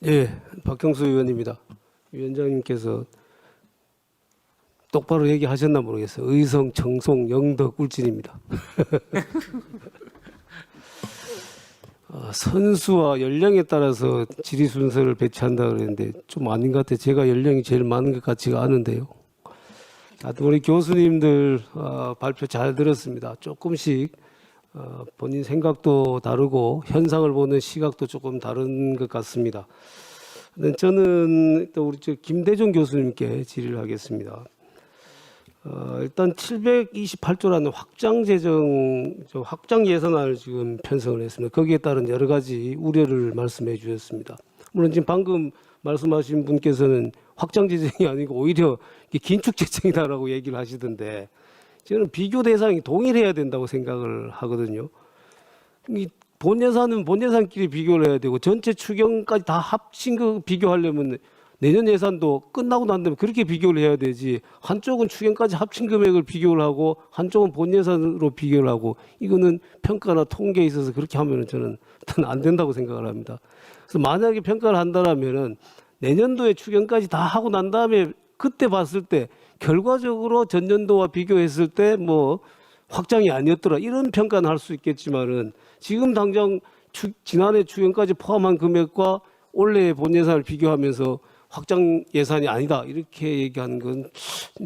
예, 박형수 의원입니다. 위원장님께서 똑바로 얘기하셨나 모르겠어요. 의성, 청송, 영덕, 울진입니다. 선수와 연령에 따라서 지리 순서를 배치한다 그랬는데 좀 아닌 것 같아요. 제가 연령이 제일 많은 것 같지가 않은데요. 하여튼 우리 교수님들 발표 잘 들었습니다. 조금씩 본인 생각도 다르고 현상을 보는 시각도 조금 다른 것 같습니다. 저는 또 우리 김대중 교수님께 질의를 하겠습니다. 일단 728조라는 확장 예산안을 지금 편성을 했습니다. 거기에 따른 여러 가지 우려를 말씀해 주셨습니다. 물론 지금 방금 말씀하신 분께서는 확장 재정이 아니고 오히려 긴축 재정이다라고 얘기를 하시던데 저는 비교 대상이 동일해야 된다고 생각을 하거든요. 이 본 예산은 본 예산끼리 비교를 해야 되고 전체 추경까지 다 합친 거 비교하려면 내년 예산도 끝나고 난 다음에 그렇게 비교를 해야 되지, 한쪽은 추경까지 합친 금액을 비교를 하고 한쪽은 본 예산으로 비교를 하고, 이거는 평가나 통계에 있어서 그렇게 하면은 저는 일단 안 된다고 생각을 합니다. 그래서 만약에 평가를 한다라면은 내년도에 추경까지 다 하고 난 다음에 그때 봤을 때 결과적으로 전년도와 비교했을 때 뭐 확장이 아니었더라 이런 평가는 할 수 있겠지만은 지금 당장 지난해 추경까지 포함한 금액과 올해의 본 예산을 비교하면서 확장 예산이 아니다 이렇게 얘기하는 건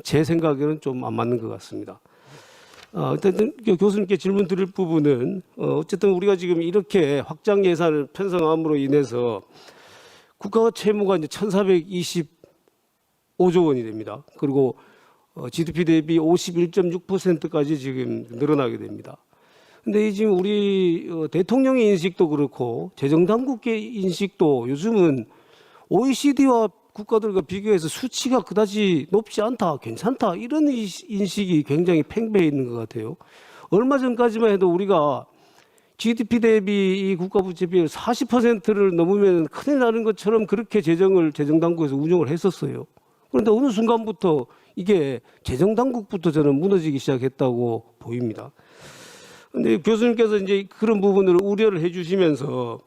제 생각에는 좀 안 맞는 것 같습니다. 일단 교수님께 질문 드릴 부분은 어쨌든 우리가 지금 이렇게 확장 예산을 편성함으로 인해서 국가 채무가 이제 1,425조 원이 됩니다. 그리고 GDP 대비 51.6%까지 지금 늘어나게 됩니다. 근데 지금 우리 대통령의 인식도 그렇고 재정당국의 인식도 요즘은 OECD와 국가들과 비교해서 수치가 그다지 높지 않다, 괜찮다 이런 인식이 굉장히 팽배해 있는 것 같아요. 얼마 전까지만 해도 우리가 GDP 대비 이 국가 부채 비율 40%를 넘으면 큰일 나는 것처럼 그렇게 재정당국에서 운영을 했었어요. 그런데 어느 순간부터 이게 재정당국부터 저는 무너지기 시작했다고 보입니다. 근데 교수님께서 이제 그런 부분을 우려를 해주시면서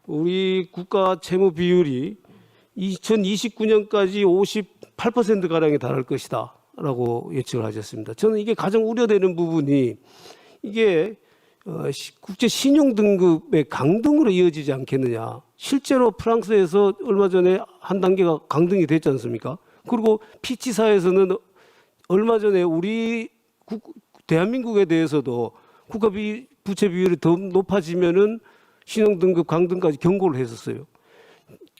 우리 국가 채무 비율이 2029년까지 58%가량에 달할 것이다 라고 예측을 하셨습니다. 저는 이게 가장 우려되는 부분이 이게 국제 신용 등급의 강등으로 이어지지 않겠느냐. 실제로 프랑스에서 얼마 전에 한 단계가 강등이 됐지 않습니까? 그리고 피치사에서는 얼마 전에 우리 대한민국에 대해서도 국가 부채 비율이 더 높아지면은 신용 등급 강등까지 경고를 했었어요.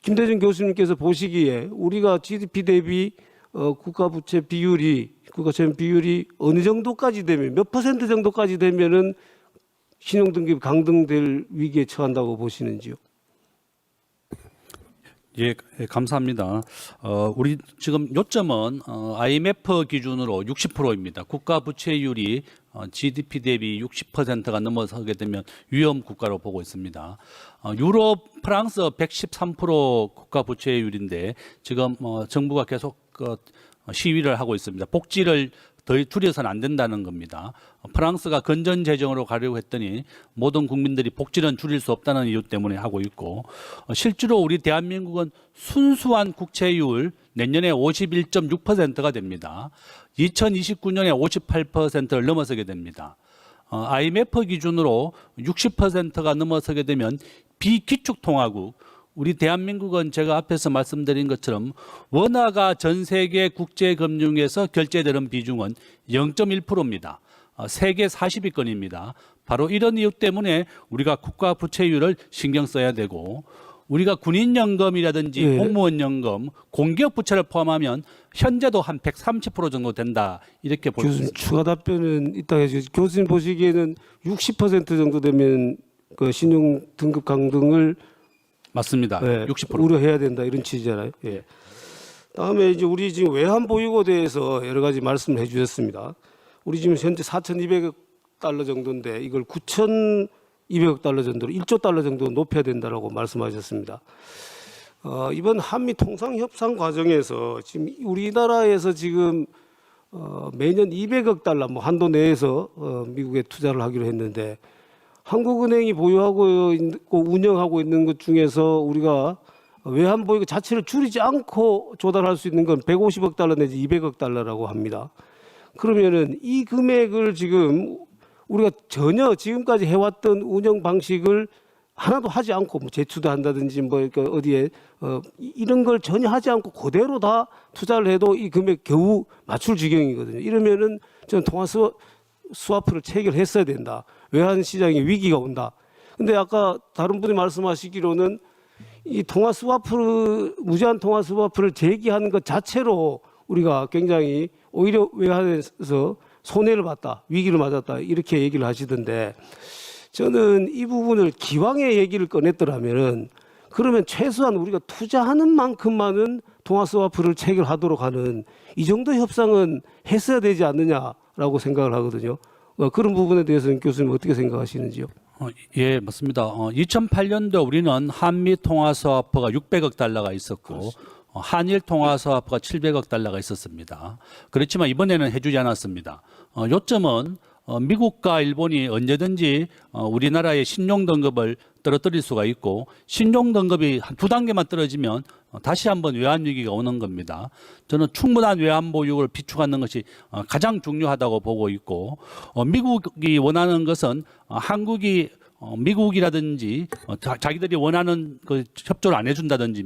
김대중 교수님께서 보시기에 우리가 GDP 대비 국가 채무 비율이 어느 정도까지 되면 몇 퍼센트 정도까지 되면은 신용 등급이 강등될 위기에 처한다고 보시는지요? 예, 감사합니다. 우리 지금 요점은 IMF 기준으로 60%입니다. 국가 부채율이 GDP 대비 60%가 넘어서게 되면 위험 국가로 보고 있습니다. 유럽, 프랑스 113% 국가 부채율인데 지금 정부가 계속 시위를 하고 있습니다. 복지를 더 줄여서는 안 된다는 겁니다. 프랑스가 건전 재정으로 가려고 했더니 모든 국민들이 복지는 줄일 수 없다는 이유 때문에 하고 있고, 실제로 우리 대한민국은 순수한 국채율 내년에 51.6%가 됩니다. 2029년에 58%를 넘어서게 됩니다. IMF 기준으로 60%가 넘어서게 되면 비기축통화국, 우리 대한민국은 제가 앞에서 말씀드린 것처럼 원화가 전 세계 국제금융에서 결제되는 비중은 0.1%입니다. 세계 40위권입니다. 바로 이런 이유 때문에 우리가 국가 부채율을 신경 써야 되고, 우리가 군인연금이라든지 공무원연금, 공기업 부채를 포함하면 현재도 한 130% 정도 된다 이렇게 볼 수 있습니다. 추가 답변은 이따 해주세요. 교수님 보시기에는 60% 정도 되면 그 신용 등급 강등을 맞습니다. 60% 우려해야 된다 이런 취지잖아요. 예. 다음에 이제 우리 지금 외환 보유고에 대해서 여러 가지 말씀을 해주셨습니다. 우리 지금 현재 4,200억 달러 정도인데 이걸 9,200억 달러 정도로 1조 달러 정도 높여야 된다라고 말씀하셨습니다. 이번 한미 통상 협상 과정에서 지금 우리나라에서 지금 매년 200억 달러 뭐 한도 내에서 미국에 투자를 하기로 했는데, 한국은행이 보유하고 있고 운영하고 있는 것 중에서 우리가 외환보유 자체를 줄이지 않고 조달할 수 있는 건 150억 달러 내지 200억 달러라고 합니다. 그러면은 이 금액을 지금 우리가 전혀 지금까지 해왔던 운영 방식을 하나도 하지 않고 뭐 제출도 한다든지 뭐 그러니까 어디에 이런 걸 전혀 하지 않고 그대로 다 투자를 해도 이 금액 겨우 맞출 지경이거든요. 이러면은 저는 통화 스와프를 체결했어야 된다. 외환 시장에 위기가 온다. 근데 아까 다른 분이 말씀하시기로는 이 통화 스와프 무제한 통화 스와프를 제기하는 것 자체로 우리가 굉장히 오히려 외환에서 손해를 봤다, 위기를 맞았다 이렇게 얘기를 하시던데 저는 이 부분을 기왕의 얘기를 꺼냈더라면은 그러면 최소한 우리가 투자하는 만큼만은 통화 스와프를 체결하도록 하는 이 정도 협상은 했어야 되지 않느냐라고 생각을 하거든요. 그런 부분에 대해서는 교수님 어떻게 생각하시는지요? 예, 맞습니다. 2008년도 우리는 한미 통화 스와프가 600억 달러가 있었고 한일 통화 스와프가 700억 달러가 있었습니다. 그렇지만 이번에는 해주지 않았습니다. 요점은 미국과 일본이 언제든지 우리나라의 신용 등급을 떨어뜨릴 수가 있고 신용 등급이 한 두 단계만 떨어지면 다시 한번 외환 위기가 오는 겁니다. 저는 충분한 외환 보유를 비축하는 것이 가장 중요하다고 보고 있고 미국이 원하는 것은 한국이 미국이라든지 자기들이 원하는 그 협조를 안 해준다든지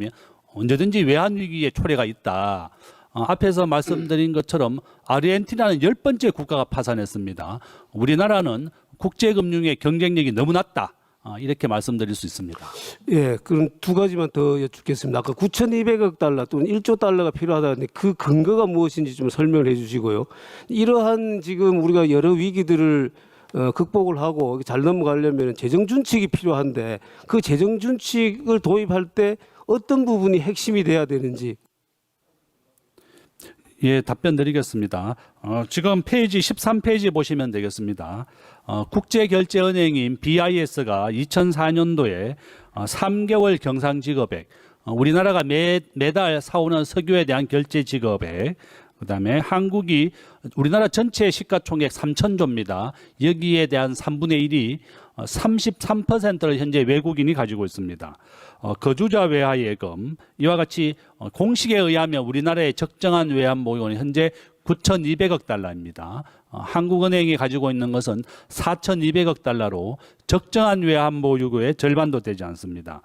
언제든지 외환 위기의 초래가 있다. 앞에서 말씀드린 것처럼 아르헨티나는 10번째 국가가 파산했습니다. 우리나라는 국제금융의 경쟁력이 너무 낮다. 이렇게 말씀드릴 수 있습니다. 예, 그럼 두 가지만 더 여쭙겠습니다. 아까 9,200억 달러 또는 1조 달러가 필요하다는데 그 근거가 무엇인지 좀 설명을 해 주시고요. 이러한 지금 우리가 여러 위기들을 극복을 하고 잘 넘어가려면 재정 준칙이 필요한데 그 재정 준칙을 도입할 때 어떤 부분이 핵심이 돼야 되는지. 예, 답변 드리겠습니다. 지금 페이지 13페이지 보시면 되겠습니다. 국제결제은행인 BIS가 2004년도에 3개월 경상지급액, 우리나라가 매달 사오는 석유에 대한 결제 지급액, 그다음에 한국이 우리나라 전체 시가총액 3,000조입니다. 여기에 대한 3분의 1이 33%를 현재 외국인이 가지고 있습니다. 거주자 외화 예금 이와 같이 공식에 의하면 우리나라의 적정한 외환 보유는 현재 9,200억 달러입니다. 한국은행이 가지고 있는 것은 4,200억 달러로 적정한 외환 보유고의 절반도 되지 않습니다.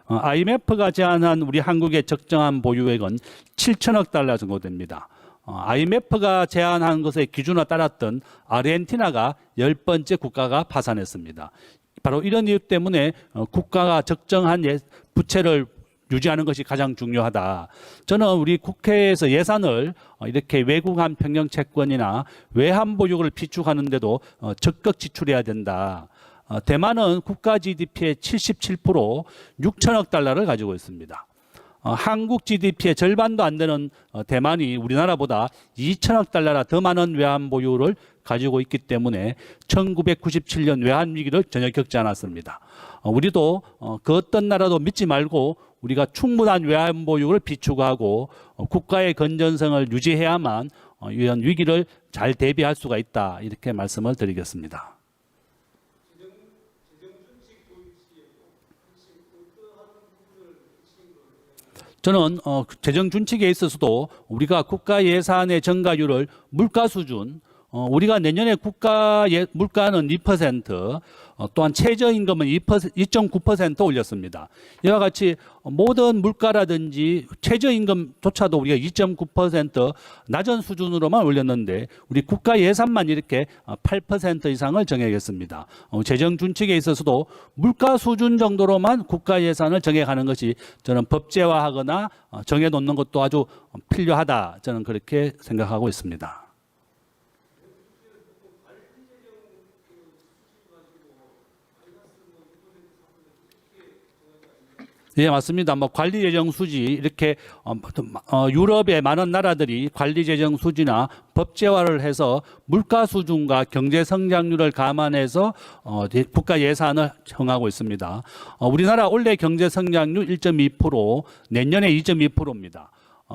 IMF가 제안한 우리 한국의 적정한 보유액은 7천억 달러 정도 됩니다. IMF가 제안한 것의 기준을 따랐던 아르헨티나가 10번째 국가가 파산했습니다. 바로 이런 이유 때문에 국가가 적정한 부채를 유지하는 것이 가장 중요하다. 저는 우리 국회에서 예산을 이렇게 외국한 평형 채권이나 외환 보유고를 비축하는데도 적극 지출해야 된다. 대만은 국가 GDP의 77% 6천억 달러를 가지고 있습니다. 한국 GDP의 절반도 안 되는 대만이 우리나라보다 2천억 달러나 더 많은 외환 보유를 가지고 있기 때문에 1997년 외환 위기를 전혀 겪지 않았습니다. 우리도 그 어떤 나라도 믿지 말고 우리가 충분한 외환 보유를 비축하고 국가의 건전성을 유지해야만 이런 위기를 잘 대비할 수가 있다. 이렇게 말씀을 드리겠습니다. 저는 재정 준칙에 있어서도 우리가 국가 예산의 증가율을 물가 수준, 우리가 내년에 국가 물가는 2%, 또한 최저임금은 2.9% 올렸습니다. 이와 같이 모든 물가라든지 최저임금조차도 우리가 2.9% 낮은 수준으로만 올렸는데 우리 국가 예산만 이렇게 8% 이상을 정해야겠습니다. 재정 준칙에 있어서도 물가 수준 정도로만 국가 예산을 정해가는 것이 저는 법제화하거나 정해놓는 것도 아주 필요하다. 저는 그렇게 생각하고 있습니다. 예, 맞습니다. 관리 재정 수지 이렇게 유럽의 많은 나라들이 관리 재정 수지나 법제화를 해서 물가 수준과 경제 성장률을 감안해서 국가 예산을 정하고 있습니다. 우리나라 올해 경제 성장률 1.2%, 내년에 2.2%입니다.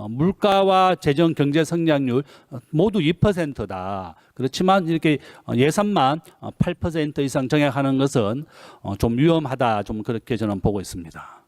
물가와 재정 경제 성장률 모두 2%다. 그렇지만 이렇게 예산만 8% 이상 정액하는 것은 좀 위험하다. 좀 그렇게 저는 보고 있습니다.